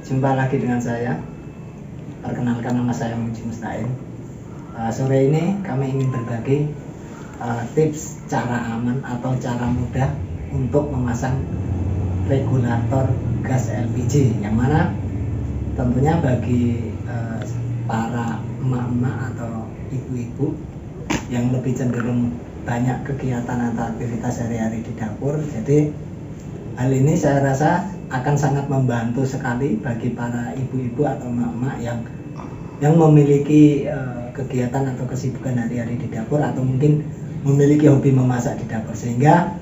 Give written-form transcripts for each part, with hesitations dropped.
Jumpa lagi dengan saya. Perkenalkan, nama saya Muji Mustain. Sore ini kami ingin berbagi tips cara aman atau cara mudah untuk memasang regulator gas LPG, yang mana tentunya bagi para emak-emak atau ibu-ibu yang lebih cenderung banyak kegiatan atau aktivitas sehari-hari di dapur. Jadi hal ini saya rasa akan sangat membantu sekali bagi para ibu-ibu atau emak-emak yang memiliki kegiatan atau kesibukan hari-hari di dapur, atau mungkin memiliki hobi memasak di dapur, sehingga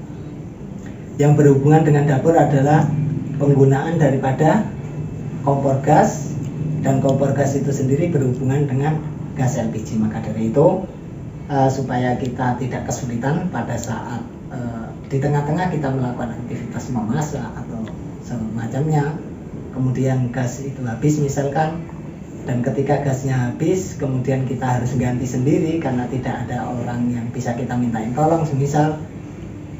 yang berhubungan dengan dapur adalah penggunaan daripada kompor gas, dan kompor gas itu sendiri berhubungan dengan gas LPG. Maka dari itu supaya kita tidak kesulitan pada saat di tengah-tengah kita melakukan aktivitas memasak atau semacamnya, kemudian gas itu habis misalkan, dan ketika gasnya habis kemudian kita harus ganti sendiri karena tidak ada orang yang bisa kita mintain tolong semisal,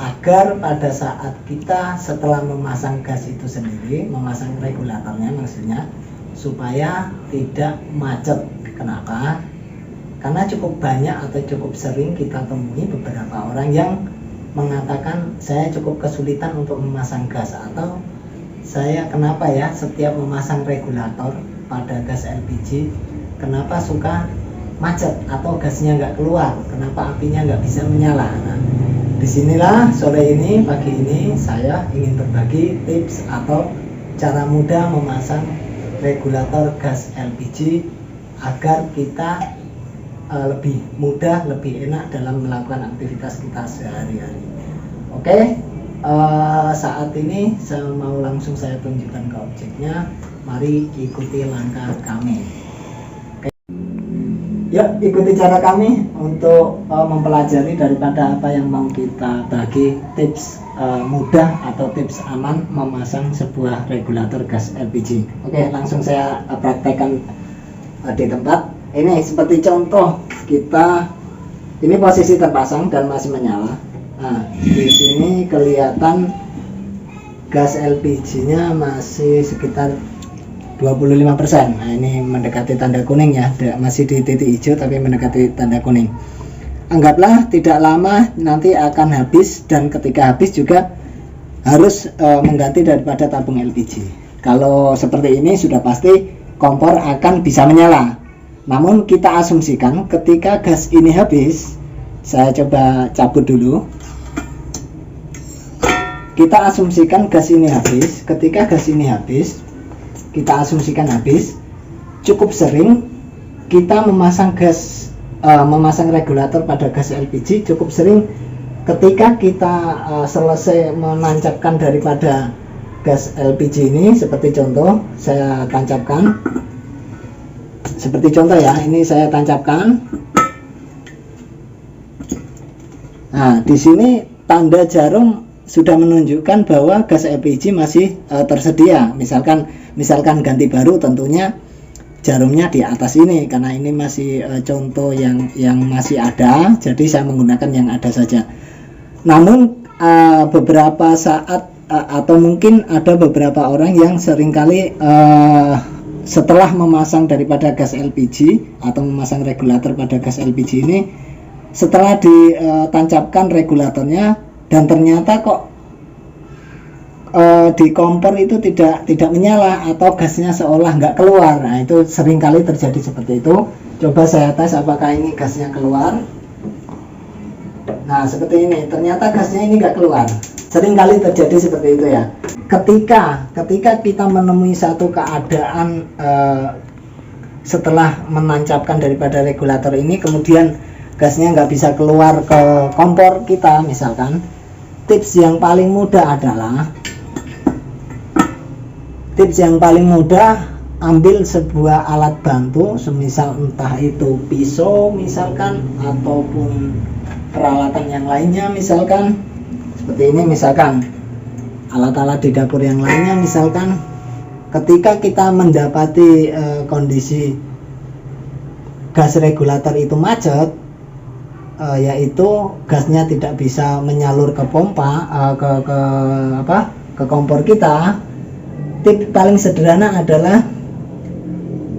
agar pada saat kita setelah memasang gas itu sendiri, memasang regulatornya maksudnya, supaya tidak macet. Kenapa? Karena cukup banyak atau cukup sering kita temui beberapa orang yang mengatakan saya cukup kesulitan untuk memasang gas, atau saya kenapa ya setiap memasang regulator pada gas LPG kenapa suka macet atau gasnya nggak keluar, kenapa apinya nggak bisa menyala. Nah, disinilah sore ini, pagi ini saya ingin berbagi tips atau cara mudah memasang regulator gas LPG agar kita lebih mudah, lebih enak dalam melakukan aktivitas kita sehari-hari. Oke, saat ini saya mau langsung saya tunjukkan ke objeknya. Mari ikuti langkah kami. Oke. Yuk, ikuti cara kami untuk mempelajari daripada apa yang mau kita bagi, tips mudah atau tips aman memasang sebuah regulator gas LPG. Oke, langsung saya praktekkan di tempat. Ini seperti contoh, kita ini posisi terpasang dan masih menyala. Nah, di sini kelihatan gas LPG-nya masih sekitar 25%. Nah, ini mendekati tanda kuning ya, masih di titik hijau tapi mendekati tanda kuning. Anggaplah tidak lama nanti akan habis, dan ketika habis juga harus mengganti daripada tabung LPG. Kalau seperti ini sudah pasti kompor akan bisa menyala. Namun kita asumsikan ketika gas ini habis, saya coba cabut dulu. Kita asumsikan gas ini habis. Ketika gas ini habis, kita asumsikan habis. Cukup sering kita memasang memasang regulator pada gas LPG. Cukup sering ketika kita selesai menancapkan daripada gas LPG ini, seperti contoh saya tancapkan. Seperti contoh ya, ini saya tancapkan. Nah, di sini tanda jarum sudah menunjukkan bahwa gas LPG masih tersedia. Misalkan ganti baru, tentunya jarumnya di atas ini karena ini masih contoh yang masih ada. Jadi saya menggunakan yang ada saja. Namun beberapa saat atau mungkin ada beberapa orang yang seringkali setelah memasang daripada gas LPG atau memasang regulator pada gas LPG ini, setelah ditancapkan regulatornya dan ternyata kok di kompor itu tidak menyala atau gasnya seolah nggak keluar. Nah, itu seringkali terjadi seperti itu. Coba saya tes apakah ini gasnya keluar. Nah, seperti ini, ternyata gasnya ini nggak keluar. Seringkali terjadi seperti itu ya. Ketika kita menemui satu keadaan setelah menancapkan daripada regulator ini, kemudian gasnya nggak bisa keluar ke kompor kita misalkan, tips yang paling mudah adalah ambil sebuah alat bantu, semisal entah itu pisau misalkan, ataupun peralatan yang lainnya misalkan seperti ini, misalkan alat-alat di dapur yang lainnya misalkan. Ketika kita mendapati kondisi gas regulator itu macet, yaitu gasnya tidak bisa menyalur ke pompa ke kompor kita, Tip paling sederhana adalah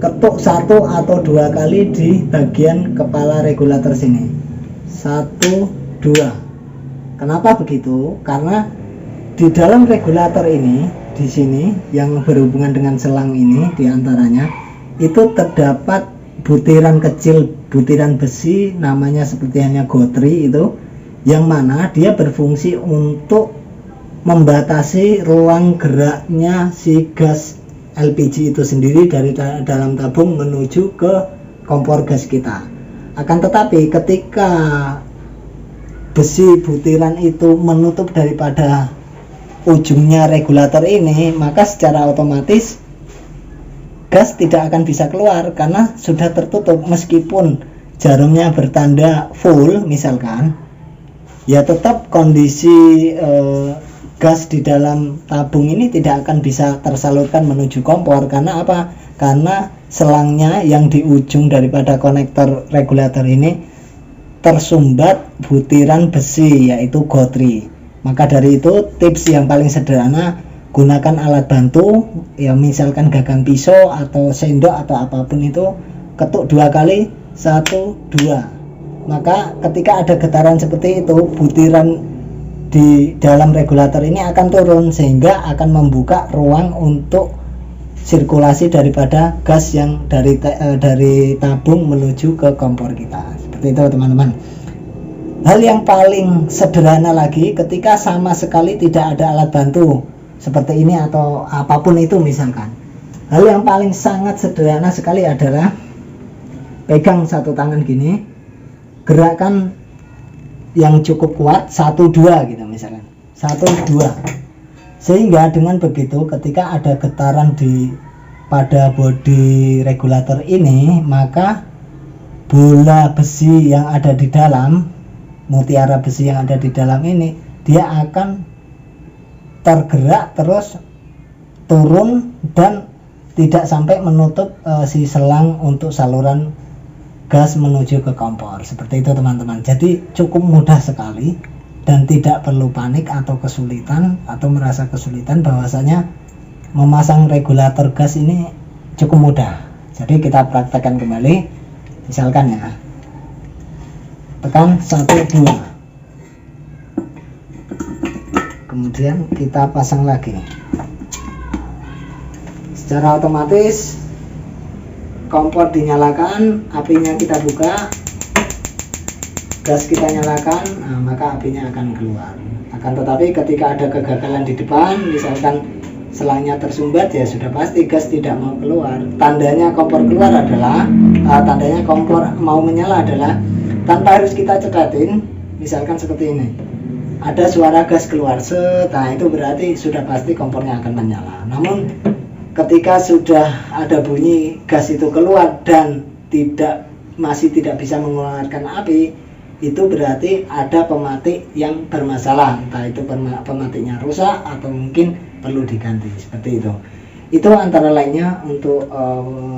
ketuk 1 atau 2 kali di bagian kepala regulator sini. 1, 2. Kenapa begitu? Karena di dalam regulator ini, di sini yang berhubungan dengan selang ini, diantaranya itu terdapat butiran kecil, butiran besi, namanya seperti hanya gotri itu, yang mana dia berfungsi untuk membatasi ruang geraknya si gas LPG itu sendiri dari dalam tabung menuju ke kompor gas kita. Akan tetapi ketika besi butiran itu menutup daripada ujungnya regulator ini, maka secara otomatis gas tidak akan bisa keluar karena sudah tertutup. Meskipun jarumnya bertanda full misalkan, ya tetap kondisi gas di dalam tabung ini tidak akan bisa tersalurkan menuju kompor. Karena apa? Karena selangnya yang di ujung daripada konektor regulator ini tersumbat butiran besi, yaitu gotri. Maka dari itu tips yang paling sederhana, gunakan alat bantu, ya misalkan gagang pisau atau sendok atau apapun itu, ketuk 2 kali, 1, 2. Maka ketika ada getaran seperti itu, butiran di dalam regulator ini akan turun, sehingga akan membuka ruang untuk sirkulasi daripada gas yang dari tabung menuju ke kompor kita. Seperti itu teman-teman. Hal yang paling sederhana lagi, ketika sama sekali tidak ada alat bantu seperti ini atau apapun itu misalkan, hal yang paling sangat sederhana sekali adalah pegang satu tangan gini, gerakan yang cukup kuat 1, 2 gitu misalkan, 1, 2, sehingga dengan begitu ketika ada getaran pada bodi regulator ini, maka bola besi yang ada di dalam, mutiara besi yang ada di dalam ini, dia akan tergerak terus turun dan tidak sampai menutup si selang untuk saluran gas menuju ke kompor. Seperti itu teman-teman. Jadi cukup mudah sekali dan tidak perlu panik atau kesulitan atau merasa kesulitan, bahwasanya memasang regulator gas ini cukup mudah. Jadi kita praktekkan kembali. Misalkan ya, tekan 1, 2, kemudian kita pasang lagi. Secara otomatis kompor dinyalakan, apinya kita buka, gas kita nyalakan, maka apinya akan keluar. Akan tetapi ketika ada kegagalan di depan, misalkan selangnya tersumbat, ya sudah pasti gas tidak mau keluar. Tandanya kompor keluar adalah, tandanya kompor mau menyala adalah tanpa harus kita cetatin, misalkan seperti ini, ada suara gas keluar, nah itu berarti sudah pasti kompornya akan menyala. Namun ketika sudah ada bunyi gas itu keluar dan masih tidak bisa mengeluarkan api, itu berarti ada pematik yang bermasalah, entah itu pematiknya rusak atau mungkin perlu diganti. Seperti itu. Itu antara lainnya untuk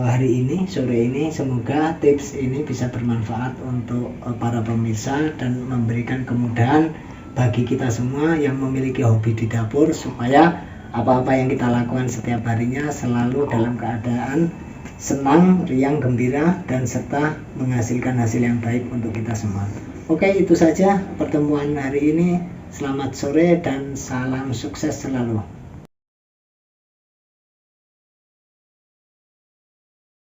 hari ini, sore ini. Semoga tips ini bisa bermanfaat untuk para pemirsa dan memberikan kemudahan bagi kita semua yang memiliki hobi di dapur, supaya apa-apa yang kita lakukan setiap harinya selalu dalam keadaan senang, riang, gembira, dan serta menghasilkan hasil yang baik untuk kita semua. Oke, itu saja pertemuan hari ini. Selamat sore dan salam sukses selalu.